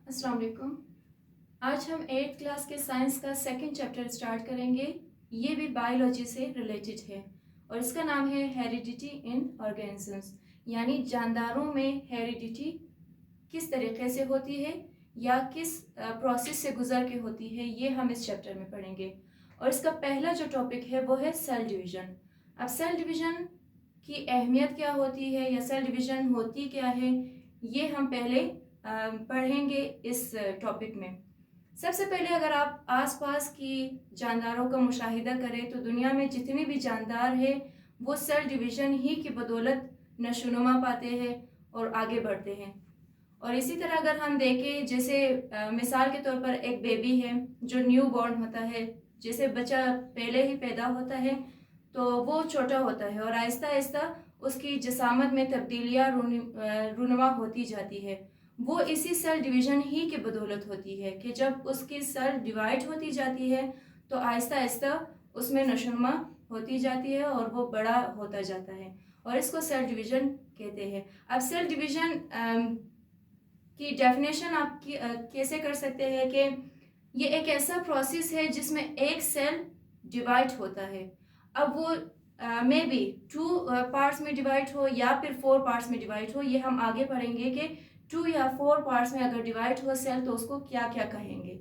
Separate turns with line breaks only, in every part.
अस्सलाम वालेकुम। आज हम 8th क्लास के साइंस का सेकंड चैप्टर स्टार्ट करेंगे। ये भी बायोलॉजी से रिलेटेड है और इसका नाम है हेरिडिटी इन ऑर्गेनिजम्स, यानी जानदारों में हेरिडिटी किस तरीके से होती है या किस प्रोसेस से गुजर के होती है, ये हम इस चैप्टर में पढ़ेंगे। और इसका पहला जो टॉपिक है वो है सेल डिवीज़न। अब सेल डिवीज़न की अहमियत क्या होती है या सेल डिवीज़न होती क्या है, ये हम पहले पढ़ेंगे इस टॉपिक में। सबसे पहले अगर आप आसपास की जानदारों का मुशाहिदा करें तो दुनिया में जितने भी जानदार हैं वो सेल डिवीज़न ही की बदौलत नशोनुमा पाते हैं और आगे बढ़ते हैं। और इसी तरह अगर हम देखें, जैसे मिसाल के तौर पर एक बेबी है जो न्यू बॉर्न होता है, जैसे बच्चा पहले ही पैदा होता है तो वो छोटा होता है और आहिस्ता आहिस्ता उसकी जिसामत में तब्दीलियाँ रूनुमा होती जाती है। वो इसी सेल डिवीज़न ही की बदौलत होती है कि जब उसकी सेल डिवाइड होती जाती है तो आहिस्ता आहिस्ता उसमें नशोनुमा होती जाती है और वो बड़ा होता जाता है और इसको सेल डिवीज़न कहते हैं। अब सेल डिवीज़न की डेफिनेशन आप कैसे कर सकते हैं कि ये एक ऐसा प्रोसेस है जिसमें एक सेल डिवाइड होता है। अब वो मे बी 2 पार्ट्स में डिवाइड हो या फिर 4 पार्ट्स में डिवाइड हो, ये हम आगे पढ़ेंगे कि 2 या 4 पार्ट्स में अगर डिवाइड हो सेल तो उसको क्या क्या कहेंगे।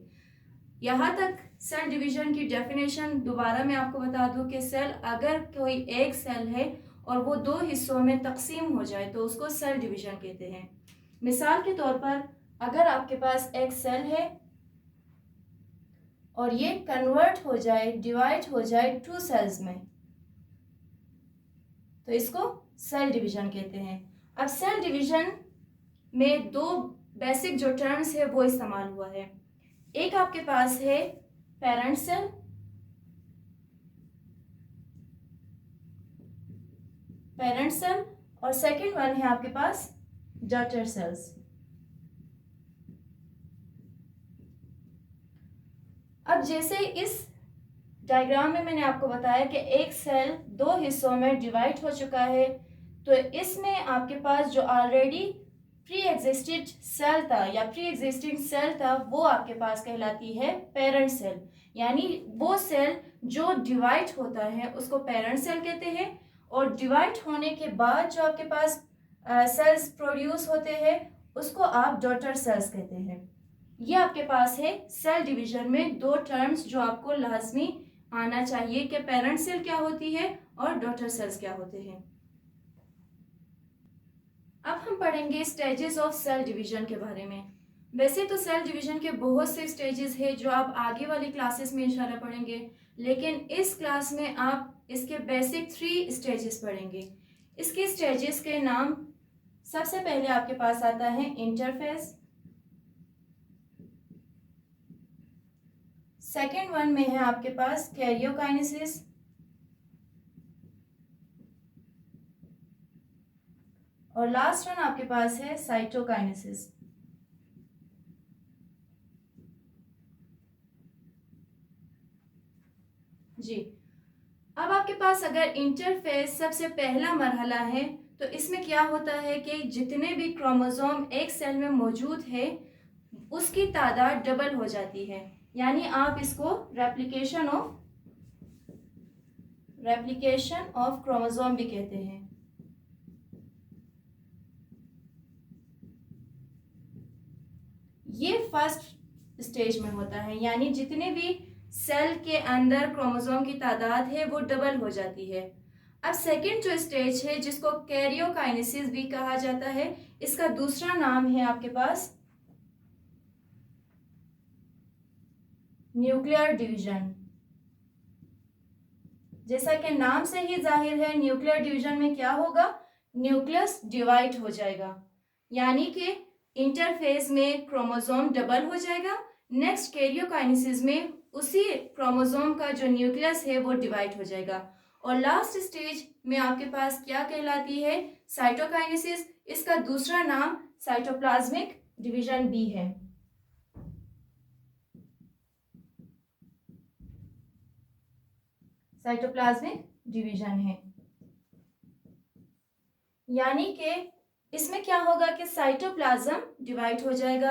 यहाँ तक सेल डिवीज़न की डेफिनेशन दोबारा मैं आपको बता दूं कि सेल, अगर कोई एक सेल है और वो 2 हिस्सों में तकसीम हो जाए तो उसको सेल डिवीज़न कहते हैं। मिसाल के तौर पर अगर आपके पास एक सेल है और ये कन्वर्ट हो जाए, डिवाइड हो जाए 2 सेल्स में, तो इसको सेल डिवीज़न कहते हैं। अब सेल डिवीज़न में 2 बेसिक जो टर्म्स है वो इस्तेमाल हुआ है। एक आपके पास है पेरेंट सेल, और सेकंड वन है आपके पास डॉटर सेल्स। अब जैसे इस डायग्राम में मैंने आपको बताया कि एक सेल 2 हिस्सों में डिवाइड हो चुका है, तो इसमें आपके पास जो ऑलरेडी प्री एग्जिस्टेड सेल था या प्री एग्जिस्टिंग सेल था वो आपके पास कहलाती है पेरेंट सेल। यानी वो सेल जो डिवाइड होता है उसको पेरेंट सेल कहते हैं और डिवाइड होने के बाद जो आपके पास सेल्स प्रोड्यूस होते हैं उसको आप डॉटर सेल्स कहते हैं। ये आपके पास है सेल डिवीजन में 2 टर्म्स जो आपको लाजमी आना चाहिए कि पेरेंट सेल क्या होती है और डॉटर सेल्स क्या होते हैं। अब हम पढ़ेंगे स्टेजेस ऑफ सेल डिवीजन के बारे में। वैसे तो सेल डिवीजन के बहुत से स्टेजेस हैं जो आप आगे वाली क्लासेस में इंशाल्लाह पढ़ेंगे, लेकिन इस क्लास में आप इसके बेसिक 3 स्टेजेस पढ़ेंगे। इसके स्टेजेस के नाम, सबसे पहले आपके पास आता है इंटरफेस, सेकेंड वन में है आपके पास कैरियोकाइनेसिस, और लास्ट वन आपके पास है साइटोकाइनेसिस। जी, अब आपके पास अगर इंटरफेस सबसे पहला मरहला है तो इसमें क्या होता है कि जितने भी क्रोमोसोम एक सेल में मौजूद है उसकी तादाद डबल हो जाती है। यानी आप इसको रेप्लिकेशन ऑफ क्रोमोसोम भी कहते हैं। ये फर्स्ट स्टेज में होता है, यानी जितने भी सेल के अंदर क्रोमोसोम की तादाद है वो डबल हो जाती है। अब सेकंड जो स्टेज है जिसको कैरियोकाइनेसिस भी कहा जाता है, इसका दूसरा नाम है आपके पास न्यूक्लियर डिवीजन। जैसा कि नाम से ही जाहिर है, न्यूक्लियर डिवीजन में क्या होगा, न्यूक्लियस डिवाइड हो जाएगा, यानी कि इंटरफेस में क्रोमोसोम डबल हो जाएगा। नेक्स्ट कैरियोकाइनेसिस में उसी क्रोमोसोम का जो न्यूक्लियस है वो डिवाइड हो जाएगा। और लास्ट स्टेज में आपके पास क्या कहलाती है, साइटोकाइनेसिस। इसका दूसरा नाम साइटोप्लाज्मिक डिवीजन भी है। साइटोप्लाज्मिक डिवीजन है, यानी कि इसमें क्या होगा कि साइटोप्लाज्म डिवाइड हो जाएगा।